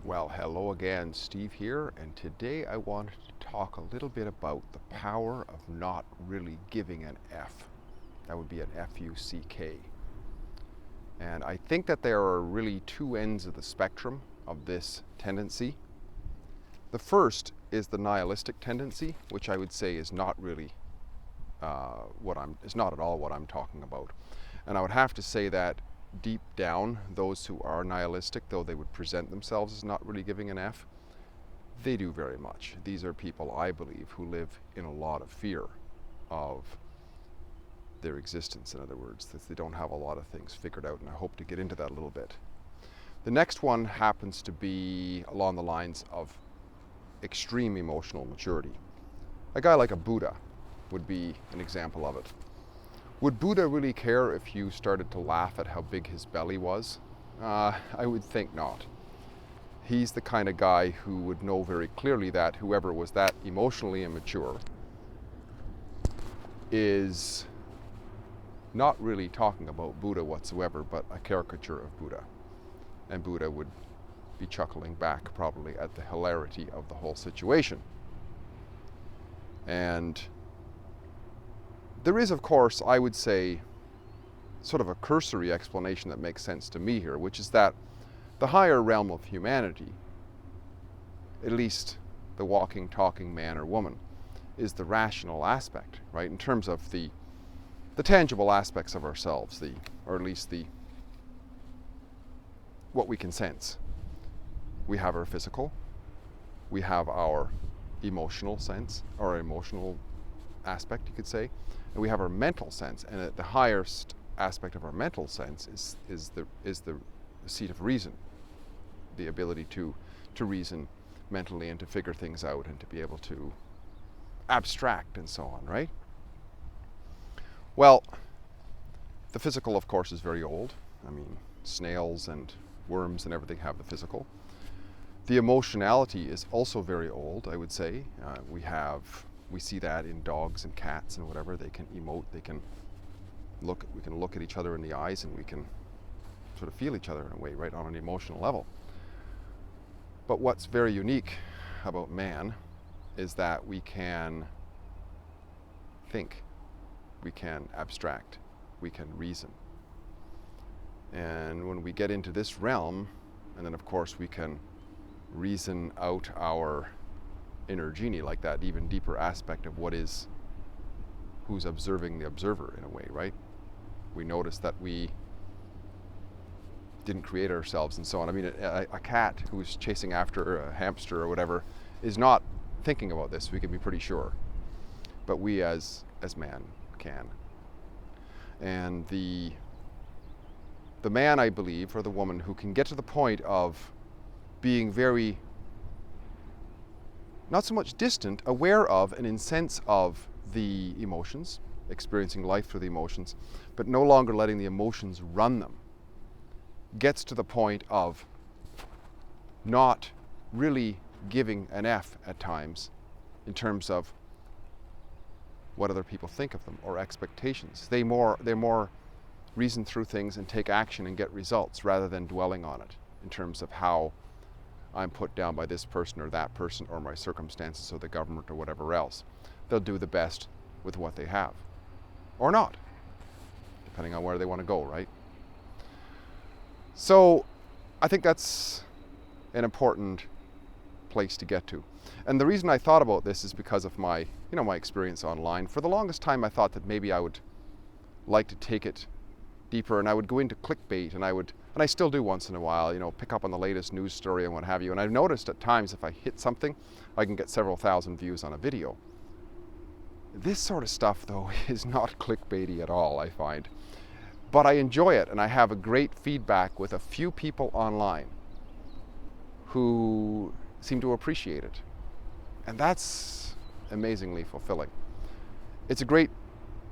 Well, hello again, Steve here, and today I wanted to talk a little bit about the power of not really giving an F. That would be an F-U-C-K. And I think that there are really two ends of the spectrum of this tendency. The first is the nihilistic tendency, which I would say is not really is not at all what I'm talking about. And I would have to say that deep down, those who are nihilistic, though they would present themselves as not really giving an F, they do very much. These are people, I believe, who live in a lot of fear of their existence, in other words, that they don't have a lot of things figured out, and I hope to get into that a little bit. The next one happens to be along the lines of extreme emotional maturity. A guy like a Buddha would be an example of it. Would Buddha really care if you started to laugh at how big his belly was? I would think not. He's the kind of guy who would know very clearly that whoever was that emotionally immature is not really talking about Buddha whatsoever, but a caricature of Buddha. And Buddha would be chuckling back probably at the hilarity of the whole situation. And there is, of course, I would say, sort of a cursory explanation that makes sense to me here, which is that the higher realm of humanity, at least the walking, talking man or woman, is the rational aspect, right? In terms of the tangible aspects of ourselves, or at least what we can sense. We have our physical, we have our emotional sense, or emotional aspect, you could say, and we have our mental sense. And the highest aspect of our mental sense is the seat of reason, the ability to reason mentally and to figure things out and to be able to abstract and so on, right? Well, the physical, of course, is very old. I mean, snails and worms and everything have the physical. The emotionality is also very old, I would say. We see that in dogs and cats and whatever. They can emote, we can look at each other in the eyes, and we can sort of feel each other in a way, right, on an emotional level. But what's very unique about man is that we can think, we can abstract, we can reason. And when we get into this realm, and then of course we can reason out our inner genie, like that even deeper aspect of who's observing the observer in a way, right? We notice that we didn't create ourselves and so on. I mean, a cat who's chasing after a hamster or whatever is not thinking about this, we can be pretty sure. But we as man can. And the man, I believe, or the woman who can get to the point of being very, not so much distant, aware of and in sense of the emotions, experiencing life through the emotions, but no longer letting the emotions run them, gets to the point of not really giving an F at times in terms of what other people think of them or expectations. They more reason through things and take action and get results rather than dwelling on it in terms of how I'm put down by this person or that person or my circumstances or the government or whatever else. They'll do the best with what they have. Or not, depending on where they want to go, right? So I think that's an important place to get to. And the reason I thought about this is because of my experience online. For the longest time I thought that maybe I would like to take it deeper, and I would go into clickbait, and I still do once in a while, pick up on the latest news story and what have you. And I've noticed at times if I hit something, I can get several thousand views on a video. This sort of stuff, though, is not clickbaity at all, I find. But I enjoy it, and I have a great feedback with a few people online who seem to appreciate it. And that's amazingly fulfilling. It's a great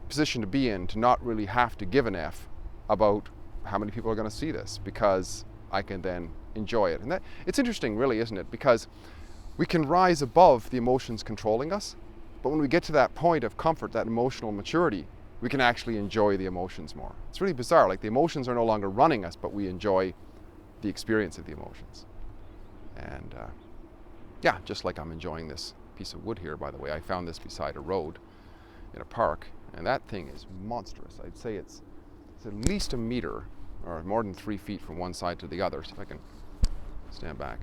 position to be in, to not really have to give an F about how many people are going to see this, because I can then enjoy it. And it's interesting, really, isn't it? Because we can rise above the emotions controlling us, but when we get to that point of comfort, that emotional maturity, we can actually enjoy the emotions more. It's really bizarre. Like, the emotions are no longer running us, but we enjoy the experience of the emotions. And yeah, just like I'm enjoying this piece of wood here, by the way. I found this beside a road in a park, and that thing is monstrous. I'd say it's at least a meter or more than 3 feet from one side to the other. So if I can stand back,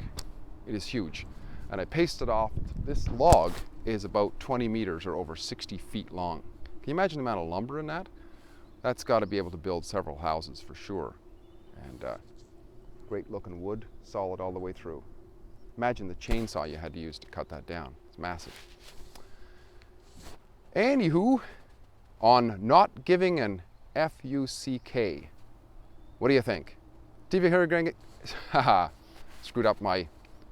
it is huge. And I pasted off, this log is about 20 meters or over 60 feet long. Can you imagine the amount of lumber in that? That's got to be able to build several houses for sure. And great looking wood, solid all the way through. Imagine the chainsaw you had to use to cut that down. It's massive. Anywho, on not giving an F-U-C-K. What do you think? Steve here again. Haha, screwed up my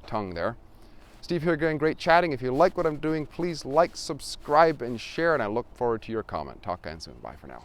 tongue there. Steve here again, great chatting. If you like what I'm doing, please like, subscribe, and share, and I look forward to your comment. Talk again soon. Bye for now.